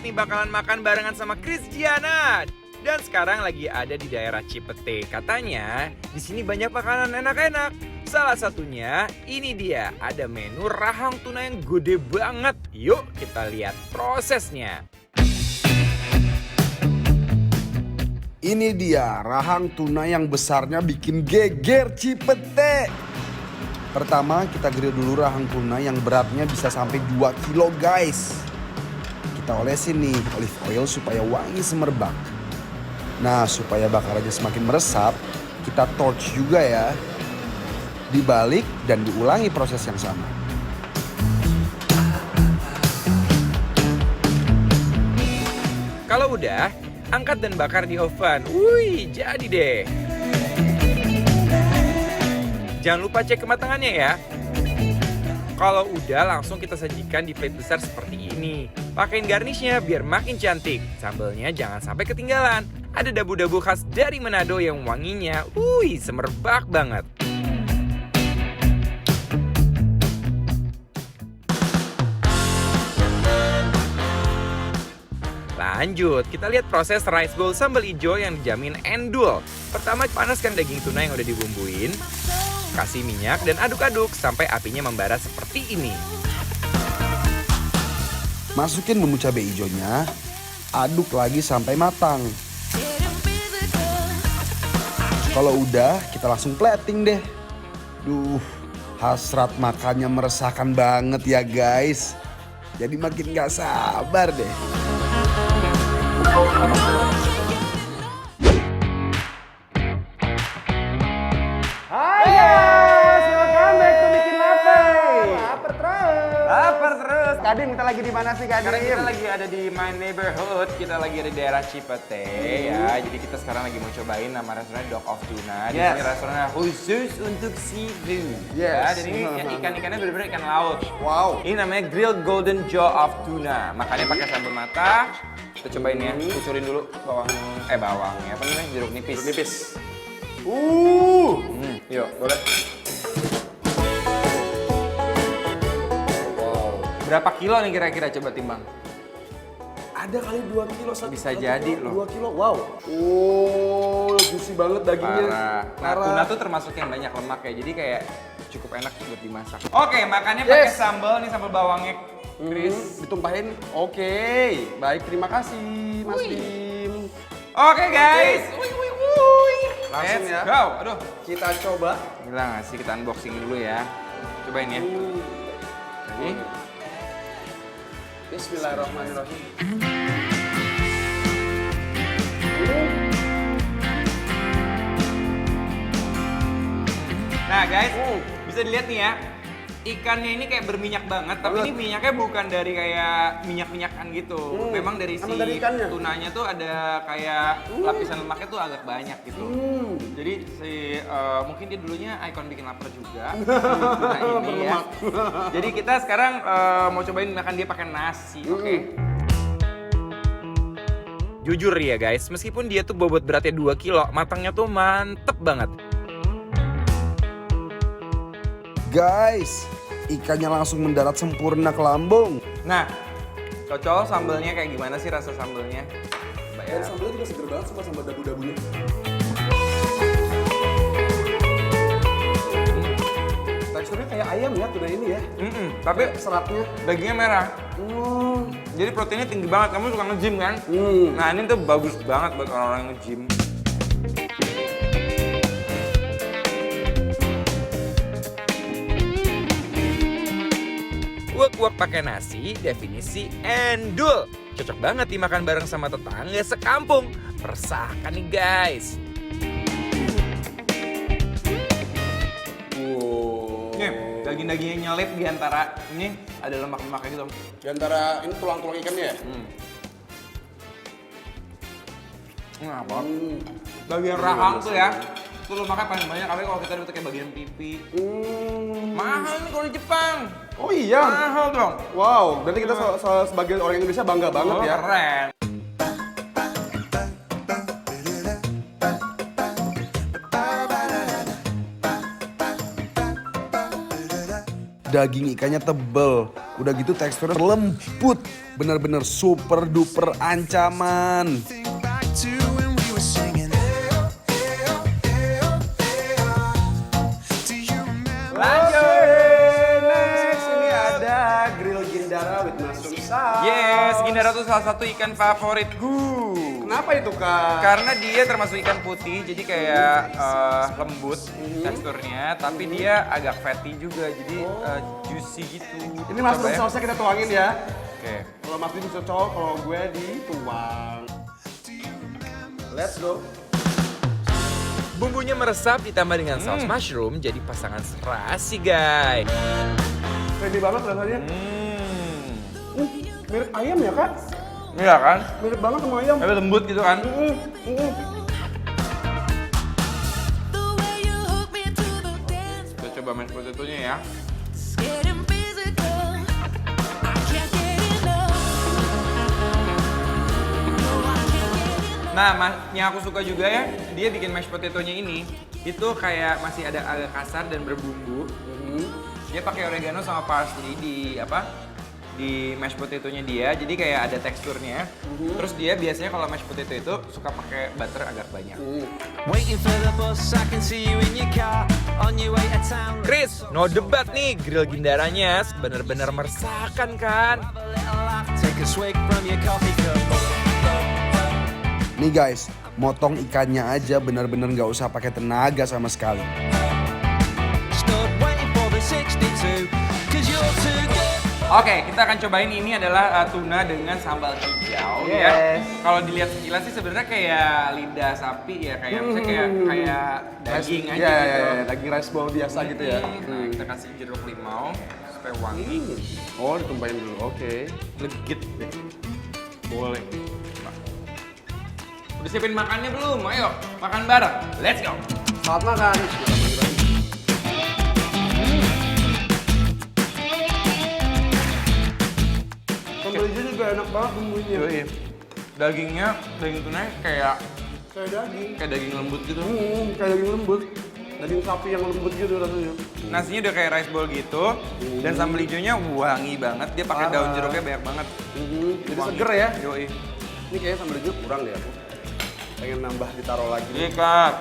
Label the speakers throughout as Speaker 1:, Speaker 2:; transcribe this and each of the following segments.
Speaker 1: nih bakalan makan barengan sama Christiana. Dan sekarang lagi ada di daerah Cipete. Katanya di sini banyak makanan enak-enak. Salah satunya ini dia, ada menu rahang tuna yang gede banget. Yuk kita lihat prosesnya.
Speaker 2: Ini dia rahang tuna yang besarnya bikin geger Cipete. Pertama kita grill dulu rahang tuna yang beratnya bisa sampai 2 kilo guys. Kita olesin nih olive oil supaya wangi semerbak. Nah supaya bakarannya semakin meresap, kita torch juga ya. Dibalik dan diulangi proses yang sama.
Speaker 1: Kalau udah, angkat dan bakar di oven. Wih, jadi deh. Jangan lupa cek kematangannya ya. Kalau udah langsung kita sajikan di plate besar seperti ini. Pakein garnishnya biar makin cantik. Sambelnya jangan sampai ketinggalan. Ada dabu-dabu khas dari Manado yang wanginya, semerbak banget. Lanjut, kita lihat proses rice bowl sambal hijau yang dijamin endul. Pertama, panaskan daging tuna yang udah dibumbuin. Kasih minyak dan aduk-aduk sampai apinya membara seperti ini.
Speaker 2: Masukin bumbu cabai hijaunya, aduk lagi sampai matang. Kalau udah, kita langsung plating deh. Duh, hasrat makannya meresahkan banget ya guys. Jadi makin gak sabar deh.
Speaker 3: Hai guys, welcome back to Bikin Lapar. Lapar terus. Kadim, kita lagi di mana sih Kadim?
Speaker 1: Sekarang kita lagi ada di My Neighborhood, kita lagi ada di daerah Cipete ya. Jadi kita sekarang lagi mau cobain nama restoran Dog of Tuna. Di sini restorannya khusus untuk seafood. Ya, dan ini ikan-ikannya benar-benar ikan laut.
Speaker 2: Wow.
Speaker 1: Ini namanya Grilled Golden Jaw of Tuna. Makannya pakai sambal mata. Kita cobain ya, kucurin dulu bawangnya, apa namanya, jeruk nipis. Yuk, boleh. Wow. Berapa kilo nih kira-kira, coba timbang?
Speaker 2: Ada kali 2 kilo.
Speaker 1: Bisa jadi loh.
Speaker 2: 2 kilo, wow. Oh, juicy banget dagingnya.
Speaker 1: Parah. Nah, tuna tuh termasuk yang banyak lemak ya, jadi kayak cukup enak buat dimasak. Oke, makannya pakai sambal nih, sambal bawangnya. Chris.
Speaker 3: Ditumpahin. Oke, baik, terima kasih Mas Dim.
Speaker 1: Oke guys.
Speaker 3: Langsung
Speaker 1: Let's
Speaker 3: ya.
Speaker 1: go. Aduh.
Speaker 3: Kita coba.
Speaker 1: Gila nggak sih, kita unboxing dulu ya. Cobain ya. Jadi.
Speaker 3: Bismillahirrahmanirrahim.
Speaker 1: Nah guys, bisa dilihat nih ya. Ikannya ini kayak berminyak banget, tapi ini minyaknya bukan dari kayak minyak-minyakan gitu. Memang dari si
Speaker 3: dari ikannya.
Speaker 1: tunanya tuh ada kayak lapisan lemaknya tuh agak banyak gitu. Jadi mungkin dia dulunya ikon bikin lapar juga. Tuna ini ya. Jadi kita sekarang mau cobain makan dia pakai nasi, oke? Jujur ya guys, meskipun dia tuh bobot beratnya 2 kilo, matangnya tuh mantep banget.
Speaker 2: Guys, ikannya langsung mendarat sempurna ke lambung.
Speaker 1: Nah, Cocol sambelnya kayak gimana sih rasa sambelnya?
Speaker 3: Dan sambalnya juga seger banget sama sambal dabu-dabunya. Teksturnya kayak ayam ya tuna ini ya.
Speaker 1: Tapi
Speaker 3: Seratnya.
Speaker 1: dagingnya merah. Jadi proteinnya tinggi banget. Kamu suka nge-gym kan? Nah ini tuh bagus banget buat orang-orang yang nge-gym. Wok-wok pakai nasi, definisi endul. Cocok banget dimakan bareng sama tetangga sekampung. Meresahkan nih guys. Nih, daging-dagingnya nyelip di antara ini ada lemak-lemaknya gitu.
Speaker 3: Di antara ini tulang-tulang ikannya ya?
Speaker 1: Apa? Bagian rahang tuh ya. Itu lemaknya paling banyak, tapi kalau kita dapat kayak bagian pipi. Mahal nih kalau di Jepang.
Speaker 3: Oh iya?
Speaker 1: Mahal dong.
Speaker 3: Wow, berarti kita sebagai orang Indonesia bangga banget ya.
Speaker 1: Keren.
Speaker 2: Daging ikannya tebel, Udah gitu teksturnya lembut. Bener-bener super duper ancaman.
Speaker 3: Lanjut. Next, ini ada grill gindara with mushroom sauce.
Speaker 1: Yes, gindara tuh salah satu ikan favoritku.
Speaker 3: Kenapa itu, Kak?
Speaker 1: Karena dia termasuk ikan putih, jadi kayak lembut teksturnya, tapi dia agak fatty juga, jadi juicy gitu.
Speaker 3: Ini mushroom
Speaker 1: Coba ya.
Speaker 3: sauce-nya kita tuangin ya.
Speaker 1: Oke.
Speaker 3: Kalau Mas Din cocok, kalau gue dituang. Let's go.
Speaker 1: Bumbunya meresap ditambah dengan saus mushroom, jadi pasangan serasi, guys.
Speaker 3: Ready banget rasanya. Mirip ayam ya, Kak?
Speaker 1: Iya kan?
Speaker 3: Mirip banget sama ayam.
Speaker 1: Tapi lembut gitu kan? Kita coba mashed potato-nya ya. Nah, yang aku suka juga ya, dia bikin mashed potato-nya ini itu kayak masih ada agak kasar dan berbumbu. Dia pakai oregano sama parsley di mashed potato-nya dia, jadi kayak ada teksturnya. Terus dia biasanya kalau mashed potato itu suka pakai butter agak banyak. Chris, no debat nih, grill gindaranya bener-bener meresahkan kan?
Speaker 2: Nih guys, motong ikannya aja bener-bener nggak usah pakai tenaga sama sekali.
Speaker 1: Oke, kita akan cobain ini adalah tuna dengan sambal hijau ya. Kalau dilihat sekilas sih sebenarnya kayak lidah sapi ya, kayak misalnya kayak daging aja gitu.
Speaker 3: Ya, daging rice bowl biasa gitu ya.
Speaker 1: Nah, kita kasih jeruk limau supaya wangi.
Speaker 3: Oh, ditumpahin dulu. Oke.
Speaker 1: Legit deh. Boleh. Udah siapin makannya belum? Ayo, makan bareng. Let's go.
Speaker 3: Selamat makan. Sambal hijau juga enak banget bumbunya.
Speaker 1: Dagingnya, daging tunanya kayak
Speaker 3: Kayak daging
Speaker 1: lembut gitu.
Speaker 3: kayak daging lembut. Daging sapi yang lembut gitu rasanya.
Speaker 1: Nasinya udah kayak rice bowl gitu, dan sambal hijaunya wangi banget. Dia pakai daun jeruknya banyak banget.
Speaker 3: Jadi
Speaker 1: Wangi.
Speaker 3: seger ya.
Speaker 1: Yoi.
Speaker 3: Ini kayaknya sambal hijau kurang deh aku. Pengen nambah ditaruh lagi.
Speaker 1: Iya, Kak.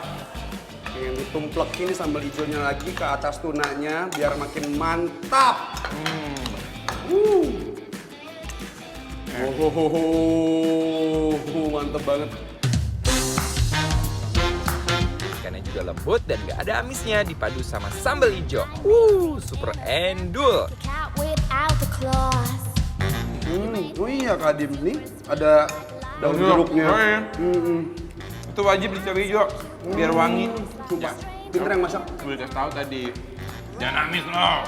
Speaker 3: Pengen ditumplekin nih sambal hijaunya lagi ke atas tunanya biar makin mantap. Mantap banget.
Speaker 1: Ikannya juga lembut dan gak ada amisnya, dipadu sama sambal hijau. Super endul.
Speaker 3: Oh iya Kak Dim, nih ada daun jeruknya.
Speaker 1: Oh, iya. Itu wajib dicoba hijau, biar wangi.
Speaker 3: Sumpah, pinter yang masak.
Speaker 1: Gue udah tahu tadi. Jangan amis loh.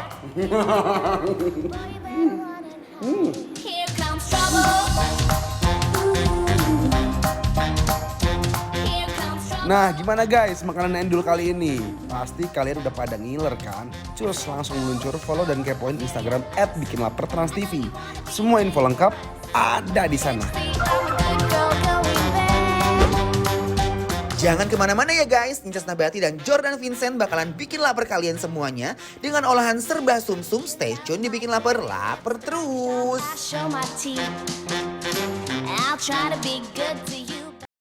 Speaker 2: Nah gimana guys makanan endul kali ini? Pasti kalian udah pada ngiler kan? Cus langsung meluncur follow dan kepoin Instagram @bikinlaperTransTV. Semua info lengkap ada di sana.
Speaker 4: Jangan kemana-mana ya guys, Nincas Nabati dan Jordan Vincent bakalan bikin lapar kalian semuanya dengan olahan serba sumsum. Stay tune di Bikin Lapar, lapar terus.
Speaker 5: I show my teeth. I'll try to be good to you.